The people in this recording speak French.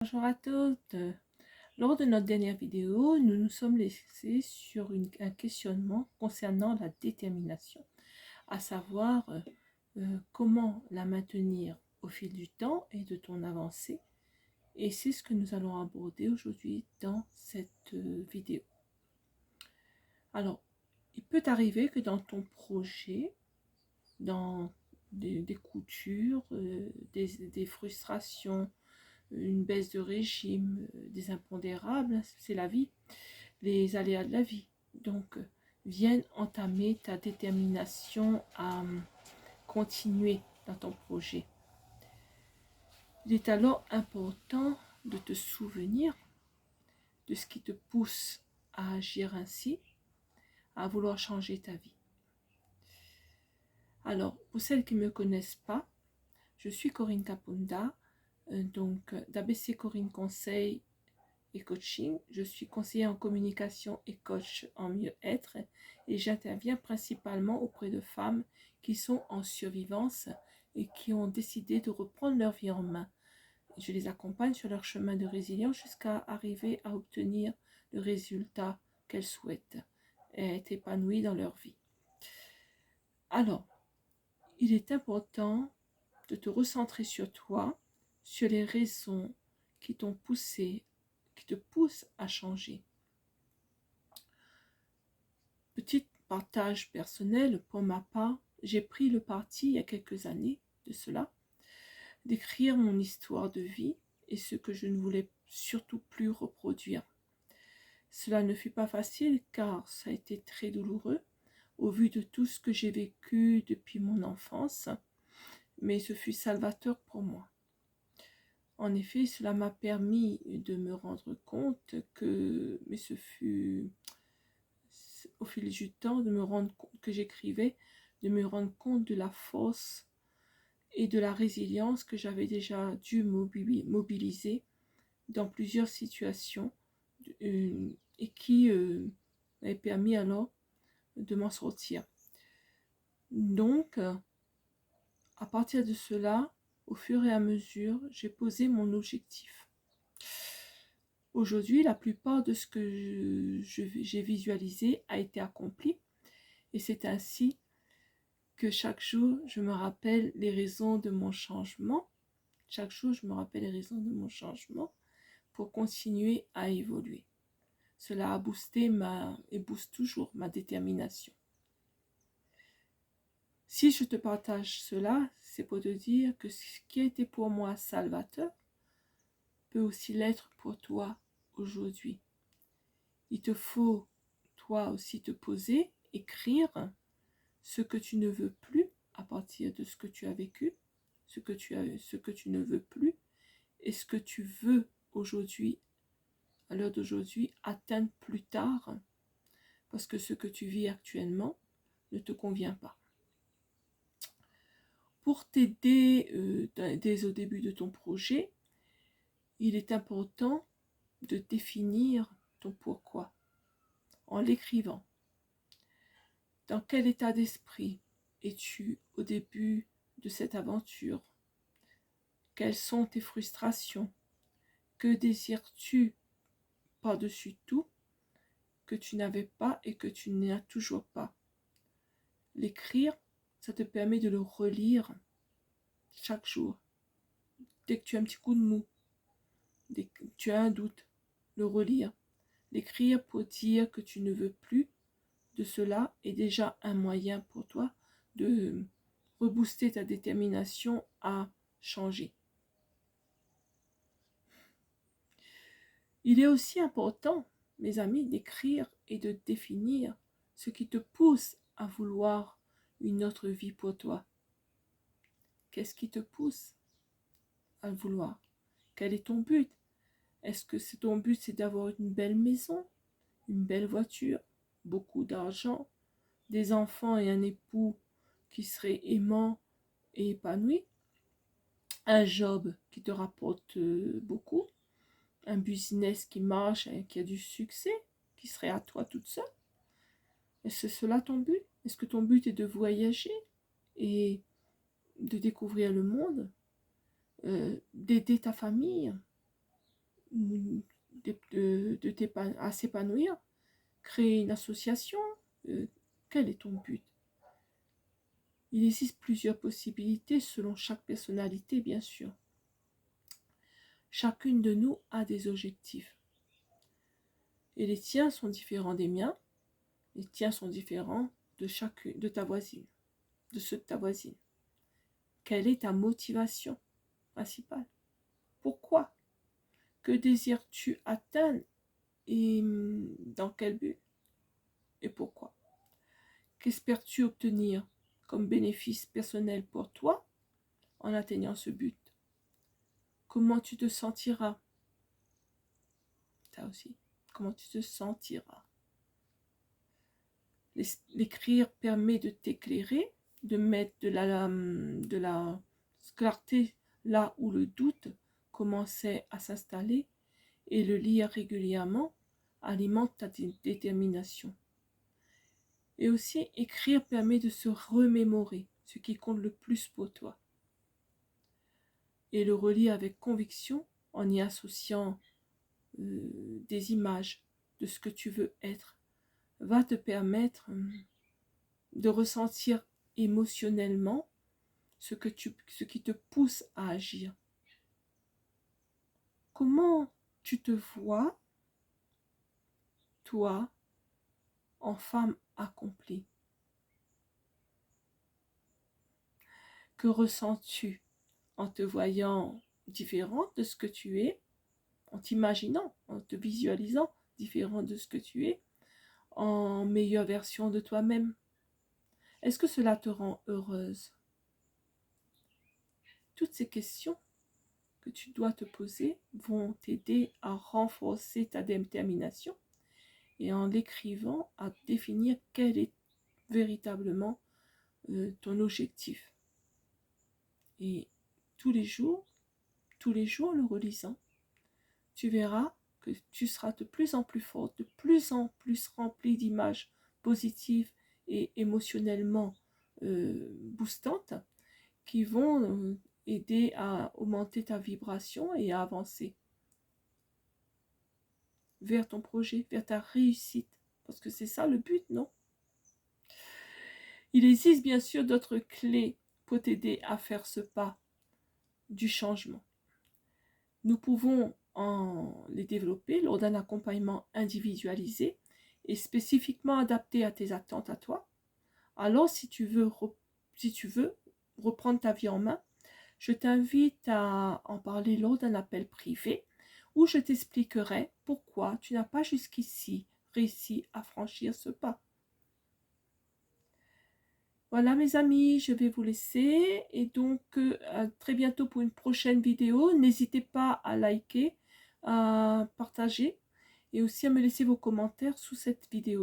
Bonjour à toutes. Lors de notre dernière vidéo, nous nous sommes laissés sur un questionnement concernant la détermination, à savoir comment la maintenir au fil du temps et de ton avancée. Et c'est ce que nous allons aborder aujourd'hui dans cette vidéo. Alors, il peut arriver que dans ton projet, dans des coutures, des frustrations, une baisse de régime, des impondérables, c'est la vie, les aléas de la vie. Donc, viennent entamer ta détermination à continuer dans ton projet. Il est alors important de te souvenir de ce qui te pousse à agir ainsi, à vouloir changer ta vie. Alors, pour celles qui ne me connaissent pas, je suis Corinne Kapunda, donc d'ABC Corinne Conseil et coaching. Je suis conseillère en communication et coach en mieux-être et j'interviens principalement auprès de femmes qui sont en survivance et qui ont décidé de reprendre leur vie en main. Je les accompagne sur leur chemin de résilience jusqu'à arriver à obtenir le résultat qu'elles souhaitent et être épanouies dans leur vie. Alors, il est important de te recentrer sur toi, sur les raisons qui t'ont poussé, qui te poussent à changer. Petit partage personnel, pour ma part, j'ai pris le parti il y a quelques années de cela, d'écrire mon histoire de vie et ce que je ne voulais surtout plus reproduire. Cela ne fut pas facile car ça a été très douloureux au vu de tout ce que j'ai vécu depuis mon enfance, mais ce fut salvateur pour moi. En effet, cela m'a permis de me rendre compte que, mais ce fut au fil du temps, de me rendre compte que j'écrivais, de me rendre compte de la force et de la résilience que j'avais déjà dû mobiliser dans plusieurs situations et qui m'avaient permis alors de m'en sortir. Donc, à partir de cela, au fur et à mesure, j'ai posé mon objectif. Aujourd'hui, la plupart de ce que j'ai visualisé a été accompli et c'est ainsi que chaque jour, je me rappelle les raisons de mon changement. Chaque jour, je me rappelle les raisons de mon changement pour continuer à évoluer. Cela a boosté et booste toujours ma détermination. Si je te partage cela, c'est pour te dire que ce qui a été pour moi salvateur peut aussi l'être pour toi aujourd'hui. Il te faut, toi aussi, te poser, écrire ce que tu ne veux plus à partir de ce que tu as vécu, ce que tu ne veux plus et ce que tu veux aujourd'hui, à l'heure d'aujourd'hui, atteindre plus tard, parce que ce que tu vis actuellement ne te convient pas. Pour t'aider dès au début de ton projet, il est important de définir ton pourquoi en l'écrivant. Dans quel état d'esprit es-tu au début de cette aventure? Quelles sont tes frustrations? Que désires-tu par-dessus tout que tu n'avais pas et que tu n'as toujours pas? L'écrire, ça te permet de le relire chaque jour. Dès que tu as un petit coup de mou, dès que tu as un doute, le relire. L'écrire pour dire que tu ne veux plus de cela est déjà un moyen pour toi de rebooster ta détermination à changer. Il est aussi important, mes amis, d'écrire et de définir ce qui te pousse à vouloir une autre vie pour toi. Qu'est-ce qui te pousse à le vouloir? Quel est ton but? Est-ce que ton but, c'est d'avoir une belle maison, une belle voiture, beaucoup d'argent, des enfants et un époux qui serait aimant et épanoui, un job qui te rapporte beaucoup, un business qui marche et qui a du succès, qui serait à toi toute seule? Est-ce que c'est cela ton but? Est-ce que ton but est de voyager et de découvrir le monde, d'aider ta famille, à s'épanouir, créer une association. Quel est ton but? Il existe plusieurs possibilités selon chaque personnalité, bien sûr. Chacune de nous a des objectifs. Et les tiens sont différents des miens. Les tiens sont différents de ta voisine, de ceux de ta voisine. Quelle est ta motivation principale? Pourquoi? Que désires-tu atteindre et dans quel but? Et pourquoi? Qu'espères-tu obtenir comme bénéfice personnel pour toi en atteignant ce but? Comment tu te sentiras? Ça aussi, comment tu te sentiras? L'écrire permet de t'éclairer, de mettre de la clarté là où le doute commençait à s'installer, et le lire régulièrement alimente ta détermination. Et aussi, écrire permet de se remémorer ce qui compte le plus pour toi. Et le relire avec conviction en y associant des images de ce que tu veux être va te permettre de ressentir émotionnellement ce qui te pousse à agir. Comment tu te vois, toi, en femme accomplie? Que ressens-tu en te voyant différente de ce que tu es, en t'imaginant, en te visualisant différente de ce que tu es, en meilleure version de toi-même? Est-ce que cela te rend heureuse? Toutes ces questions que tu dois te poser vont t'aider à renforcer ta détermination et en l'écrivant à définir quel est véritablement ton objectif. Et tous les jours le relisant, tu verras que tu seras de plus en plus forte, de plus en plus remplie d'images positives et émotionnellement boostantes qui vont aider à augmenter ta vibration et à avancer vers ton projet, vers ta réussite. Parce que c'est ça le but, non? Il existe bien sûr d'autres clés pour t'aider à faire ce pas du changement. Nous pouvons les développer lors d'un accompagnement individualisé et spécifiquement adapté à tes attentes à toi. Alors, si tu veux reprendre ta vie en main, je t'invite à en parler lors d'un appel privé où je t'expliquerai pourquoi tu n'as pas jusqu'ici réussi à franchir ce pas. Voilà mes amis, je vais vous laisser et donc à très bientôt pour une prochaine vidéo. N'hésitez pas à liker, à partager et aussi à me laisser vos commentaires sous cette vidéo.